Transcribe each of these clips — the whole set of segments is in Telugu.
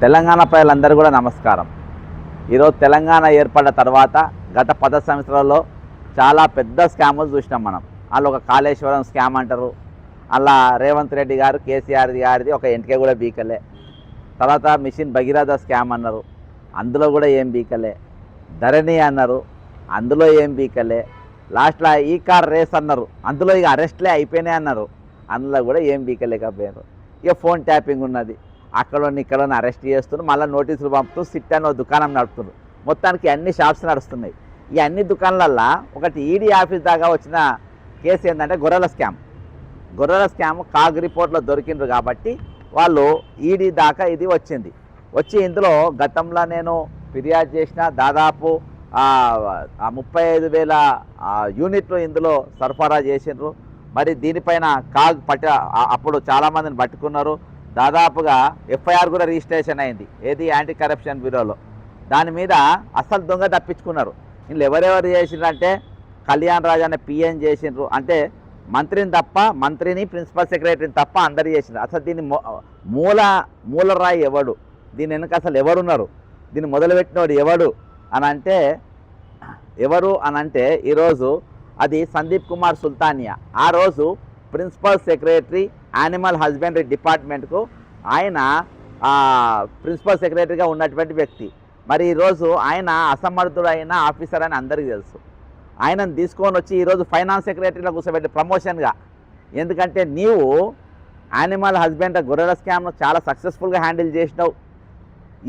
తెలంగాణ ప్రజలందరూ కూడా నమస్కారం. ఈరోజు తెలంగాణ ఏర్పడిన తర్వాత గత 10 సంవత్సరాల్లో చాలా పెద్ద స్కాములు చూసినాం మనం. వాళ్ళు ఒక కాళేశ్వరం స్కామ్ అంటారు, అలా రేవంత్ రెడ్డి గారు కేసీఆర్ గారిది ఒక ఎంటికే కూడా బీకలే. తర్వాత మిషన్ భగీరథ స్కామ్ అన్నారు, అందులో కూడా ఏం బీకలే. ధరణి అన్నారు, అందులో ఏం బీకలే. లాస్ట్లో ఈ కార్ రేస్ అన్నారు, అందులో ఇక అరెస్ట్లే అయిపోయినాయి అన్నారు, అందులో కూడా ఏం బీకలేకపోయారు. ఇక ఫోన్ ట్యాపింగ్ ఉన్నది, అక్కడ ఇక్కడ అరెస్ట్ చేస్తున్నారు, మళ్ళీ నోటీసులు పంపుతూ సిట్ అని దుకాణం నడుపుతున్నారు. మొత్తానికి అన్ని షాప్స్ నడుస్తున్నాయి. ఈ అన్ని దుకాణాలల్లో ఒకటి ఈడీ ఆఫీస్ దాకా వచ్చిన కేసు ఏంటంటే గొర్రెల స్కామ్ కాగ్ రిపోర్ట్లో దొరికిండ్రు కాబట్టి వాళ్ళు ఈడీ దాకా ఇది వచ్చింది. వచ్చి ఇందులో గతంలో నేను ఫిర్యాదు చేసిన దాదాపు 35,000 యూనిట్లు ఇందులో సరఫరా చేసిండ్రు. మరి దీనిపైన కాగ్ అప్పుడు చాలామందిని పట్టుకున్నారు. దాదాపుగా ఎఫ్ఐఆర్ కూడా రిజిస్ట్రేషన్ అయింది, ఏది యాంటీ కరప్షన్ బ్యూరోలో. దాని మీద అసలు దొంగ తప్పించుకున్నారు. వీళ్ళు ఎవరెవరు చేసిండ్రంటే కళ్యాణ్ రాజ్ అనే పిఎన్ చేసిండ్రు, అంటే మంత్రిని ప్రిన్సిపల్ సెక్రటరీని తప్ప అందరు చేసిండ్రు. అసలు దీని మూలరాయి ఎవడు, దీని వెనుక అసలు ఎవరున్నారు, దీన్ని మొదలుపెట్టినవాడు ఎవరు అనంటే ఈరోజు అది సందీప్ కుమార్ సుల్తానియా. ఆ రోజు ప్రిన్సిపల్ సెక్రటరీ యానిమల్ హస్బెండరీ డిపార్ట్మెంట్కు ఆయన ప్రిన్సిపల్ సెక్రటరీగా ఉన్నటువంటి వ్యక్తి. మరి ఈరోజు ఆయన అసమర్థుడైన ఆఫీసర్ అని అందరికీ తెలుసు. ఆయనను తీసుకొని వచ్చి ఈరోజు ఫైనాన్స్ సెక్రటరీలో కూర్చోబెట్టి ప్రమోషన్గా. ఎందుకంటే నీవు యానిమల్ హస్బెండరీ గొర్రెల స్కామ్ను చాలా సక్సెస్ఫుల్గా హ్యాండిల్ చేసినావు.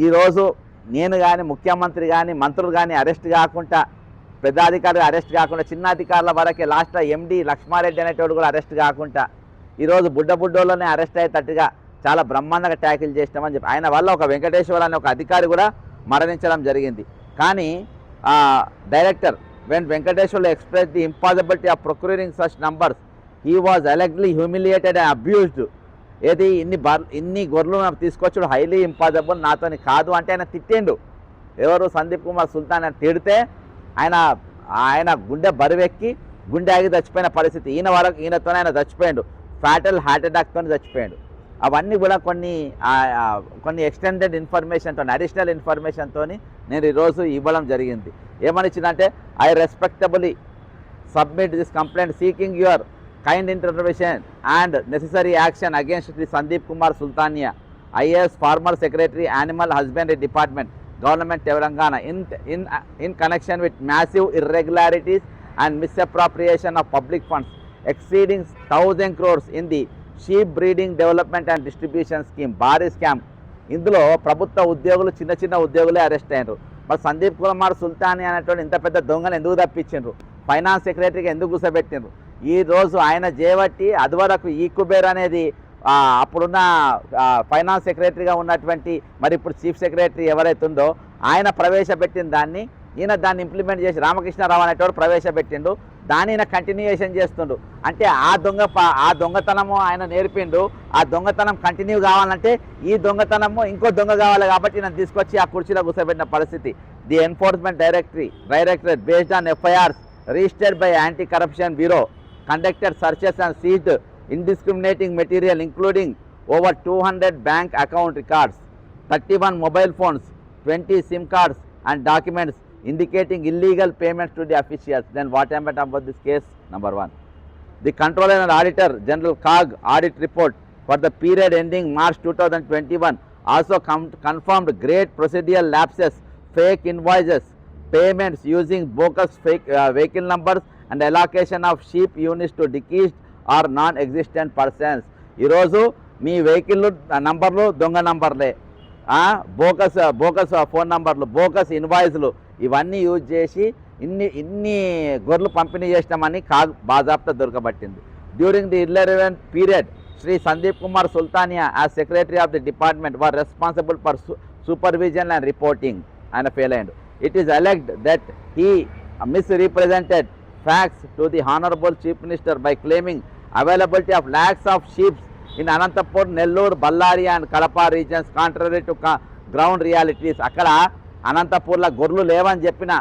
ఈరోజు నేను కానీ ముఖ్యమంత్రి కానీ మంత్రులు కానీ అరెస్ట్ కాకుండా, పెద్ద అధికారులు అరెస్ట్ కాకుండా, చిన్న అధికారుల వరకే లాస్ట్లో ఎండి లక్ష్మారెడ్డి అనేటోడు కూడా అరెస్ట్ కాకుండా ఈరోజు బుడ్డోళ్ళనే అరెస్ట్ అయ్యేటట్టుగా చాలా బ్రహ్మాండంగా ట్యాకిల్ చేసినామని చెప్పి ఆయన వల్ల ఒక వెంకటేశ్వర అనే ఒక అధికారి కూడా మరణించడం జరిగింది. కానీ director when Venkateswarlu expressed the impossibility of procuring such numbers, he was allegedly humiliated and abused. ఏది ఇన్ని గొర్రెలు తీసుకొచ్చాడు, హైలీ ఇంపాసిబుల్, నాతోని కాదు అంటే ఆయన తిట్టిండు. ఎవరు సందీప్ కుమార్ సుల్తాన్ అని తిడితే ఆయన గుండె బరువెక్కి గుండె ఆగి చచ్చిపోయిన పరిస్థితి. ఈయనతోనే ఆయన చచ్చిపోయాడు, ఫ్యాటల్ హార్ట్ అటాక్తో చచ్చిపోయాడు. అవన్నీ కూడా కొన్ని ఎక్స్టెండెడ్ ఇన్ఫర్మేషన్తో, అడిషనల్ ఇన్ఫర్మేషన్తో నేను ఈరోజు ఇవ్వడం జరిగింది. ఏమని ఇచ్చిందంటే, I respectfully submit this complaint seeking your kind intervention and necessary action against the Sandeep Kumar Sultania, IAS former secretary animal husbandry department, government Telangana, in connection with massive irregularities and misappropriation of public funds exceeding 1,000 crores in the sheep breeding development and distribution scheme, భారీ స్కామ్. ఇందులో ప్రభుత్వ ఉద్యోగులు, చిన్న ఉద్యోగులే అరెస్ట్ అయ్యారు. మరి సందీప్ కుమార్ సుల్తాని అనేటువంటి ఇంత పెద్ద దొంగను ఎందుకు తప్పించిండ్రు, ఫైనాన్స్ సెక్రటరీగా ఎందుకు కూర్చోబెట్టిండ్రు? ఈరోజు ఆయన చేయబట్టి అదివరకు ఈ కుబేర్ అనేది అప్పుడున్న ఫైనాన్స్ సెక్రటరీగా ఉన్నటువంటి, మరి ఇప్పుడు చీఫ్ సెక్రటరీ ఎవరైతే ఉందో ఆయన ప్రవేశపెట్టిన దాన్ని దాన్ని ఇంప్లిమెంట్ చేసి రామకృష్ణారావు అనేటోడు ప్రవేశపెట్టిండు. దాన్ని ఈయన కంటిన్యూయేషన్ చేస్తుండు. అంటే ఆ దొంగతనము ఆయన నేర్పిండు. ఆ దొంగతనం కంటిన్యూ కావాలంటే ఈ దొంగతనము ఇంకో దొంగ కావాలి కాబట్టి ఈయన తీసుకొచ్చి ఆ కుర్చీలో కూర్చోబెట్టిన పరిస్థితి. The enforcement directorate based on FIRs registered by anti corruption bureau conducted searches and seized indiscriminating material including over 200 bank account records, 31 mobile phones, 20 SIM cards and documents indicating illegal payments to the officials. Then what happened about this case? Number 1, the Controller and Auditor General CAG audit report for the period ending March 2021 also confirmed great procedural lapses, fake invoices, payments using bogus fake vehicle numbers and allocation of sheep units to deceased or non-existent persons. ఈరోజు మీ వెహికల్ నంబర్లు దొంగ నంబర్లే, బోకస్ ఫోన్ నంబర్లు, బోకస్ ఇన్వాయిస్లు, ఇవన్నీ యూజ్ చేసి ఇన్ని గొర్రెలు పంపిణీ చేసినామని బాజాప్తా దొరకబట్టింది. During the irrelevant period, Shri Sandeep Kumar Sultania as secretary of the department were responsible for supervision and reporting. ఆయన ఫెయిల్ అయ్యాడు. It is alleged that he misrepresented facts to the Honorable Chief Minister by claiming availability of lakhs of sheep in Anantapur, Nellore, Ballari and Kadapa regions contrary to ground realities. అక్కడ అనంతపూర్లో గొర్రెలు లేవని చెప్పిన,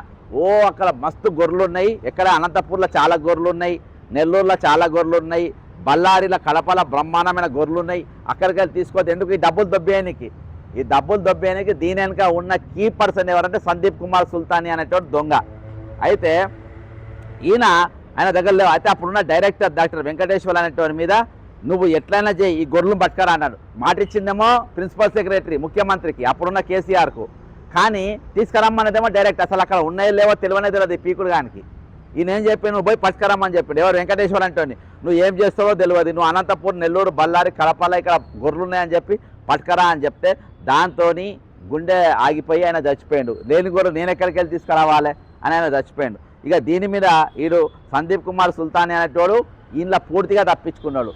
అక్కడ మస్తు గొర్రెలు ఉన్నాయి, ఎక్కడ అనంతపూర్లో చాలా గొర్రెలు ఉన్నాయి, నెల్లూరులో చాలా గొర్రెలు ఉన్నాయి, బళ్ళారిలో కడపల బ్రహ్మాండమైన గొర్రెలు ఉన్నాయి, అక్కడికి వెళ్ళి తీసుకోవద్దు. ఎందుకు ఈ డబ్బులు దొబ్బేయనికి? ఈ డబ్బులు దొబ్బేయడానికి దీని వెనుక ఉన్న కీ పర్సన్ ఎవరంటే సందీప్ కుమార్ సుల్తానియా అనేటువంటి దొంగ. అయితే ఆయన దగ్గర లేవు. అయితే అప్పుడున్న డైరెక్టర్ డాక్టర్ వెంకటేశ్వర్ అనేటువంటి మీద నువ్వు ఎట్లయినా చేయి ఈ గొర్రెలు పట్టుకరా అన్నాడు. మాట ఇచ్చిందేమో ప్రిన్సిపల్ సెక్రటరీ ముఖ్యమంత్రికి అప్పుడున్న కేసీఆర్కు, కానీ తీసుకురమ్మన్నదేమో డైరెక్ట్. అసలు అక్కడ ఉన్నాయో లేవో తెలియనే తెలియదు ఈ పీకుడు గానికి. ఈయన ఏం చెప్పి నువ్వు పోయి పట్టుకరమ్మని చెప్పిండు. ఎవరు? వెంకటేశ్వర్ అంటోని. నువ్వు ఏం చేస్తావో తెలియదు, నువ్వు అనంతపూర్, నెల్లూరు, బళ్ళారి, కడపల ఇక్కడ గొర్రెలు ఉన్నాయని చెప్పి పట్టుకరా అని చెప్తే దాంతో గుండె ఆగిపోయి ఆయన చచ్చిపోయాడు. లేని గొర్రెలు నేను ఎక్కడికి వెళ్ళి తీసుకురావాలి అని ఆయన చచ్చిపోయాడు. ఇక దీని మీద వీడు సందీప్ కుమార్ సుల్తానియా అనేటోడు ఈయనలో పూర్తిగా తప్పించుకున్నాడు.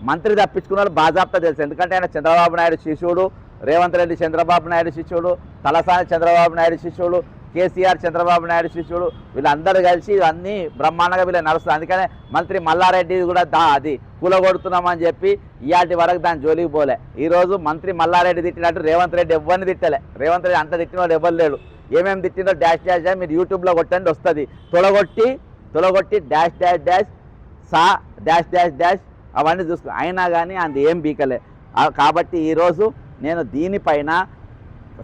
మంత్రి తప్పించుకున్నాడు బాజాప్తా తెలుసు. ఎందుకంటే ఆయన చంద్రబాబు నాయుడు శిష్యుడు, రేవంత్ రెడ్డి చంద్రబాబు నాయుడు శిష్యుడు, తలసాని చంద్రబాబు నాయుడు శిష్యుడు, కేసీఆర్ చంద్రబాబు నాయుడు శిష్యుడు, వీళ్ళందరూ కలిసి అన్నీ బ్రహ్మాండంగా వీళ్ళు నడుస్తుంది. అందుకనే మంత్రి మల్లారెడ్డి కూడా అది కూలగొడుతున్నామని చెప్పి ఇయాటి వరకు దాని జోలికి పోలే. ఈరోజు మంత్రి మల్లారెడ్డి తిట్టినట్టు రేవంత్ రెడ్డి ఎవరిని తిట్టలే. రేవంత్ రెడ్డి అంత తిట్టిన వాడు ఎవరు లేడు. ఏమేమి తిట్టిందో డాష్ డాష్ డాష్ మీరు యూట్యూబ్లో కొట్టండి వస్తుంది. తొలగొట్టి డాష్ డాష్ డాష్ సా డాష్ డాష్ డాష్ అవన్నీ చూసుకో. అయినా కానీ అది ఏం బీకలే. కాబట్టి ఈరోజు నేను దీనిపైన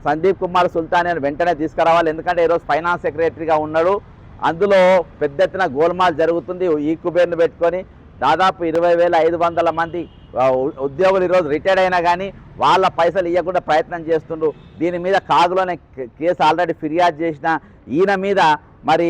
సందీప్ కుమార్ సుల్తానియాని వెంటనే తీసుకురావాలి. ఎందుకంటే ఈరోజు ఫైనాన్స్ సెక్రటరీగా ఉన్నాడు. అందులో పెద్ద ఎత్తున గోల్మాల్ జరుగుతుంది. ఈ కుబేర్ను పెట్టుకొని దాదాపు 20,500 మంది ఉద్యోగులు ఈరోజు రిటైర్డ్ అయినా కానీ వాళ్ళ పైసలు ఇవ్వకుండా ప్రయత్నం చేస్తుండ్రు. దీని మీద కాదులోనే కేసు ఆల్రెడీ ఫిర్యాదు చేసిన ఈయన మీద మరి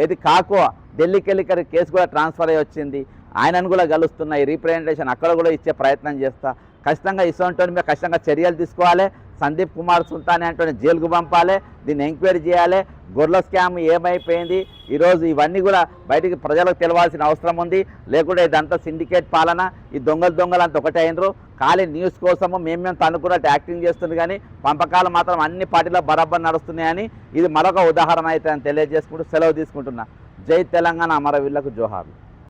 ఏది కాకో ఢిల్లీకి వెళ్ళి కేసు కూడా ట్రాన్స్ఫర్ అయ్యి వచ్చింది. ఆయనను కూడా కలుస్తున్న ఈ రీప్రజెంటేషన్ అక్కడ కూడా ఇచ్చే ప్రయత్నం చేస్తా. ఖచ్చితంగా ఇటువంటి మీద ఖచ్చితంగా చర్యలు తీసుకోవాలి. సందీప్ కుమార్ సుల్తానియా అంటే జైలుకు పంపాలి. దీన్ని ఎంక్వైరీ చేయాలి. గొర్రెల స్కామ్ ఏమైపోయింది ఈరోజు ఇవన్నీ కూడా బయటికి ప్రజలకు తెలవాల్సిన అవసరం ఉంది. లేకుంటే ఇదంతా సిండికేట్ పాలన. ఈ దొంగలు అంతా ఒకటే అయినరు. ఖాళీ న్యూస్ కోసము మేము తనుకున్నట్టు యాక్టింగ్ చేస్తుంది, కానీ పంపకాలు మాత్రం అన్ని పార్టీలో బరాబర్ నడుస్తున్నాయని ఇది మరొక ఉదాహరణ అయితే అని తెలియజేసుకుంటూ సెలవు తీసుకుంటున్నా. జై తెలంగాణ, అమరవీరులకు జోహార్లు.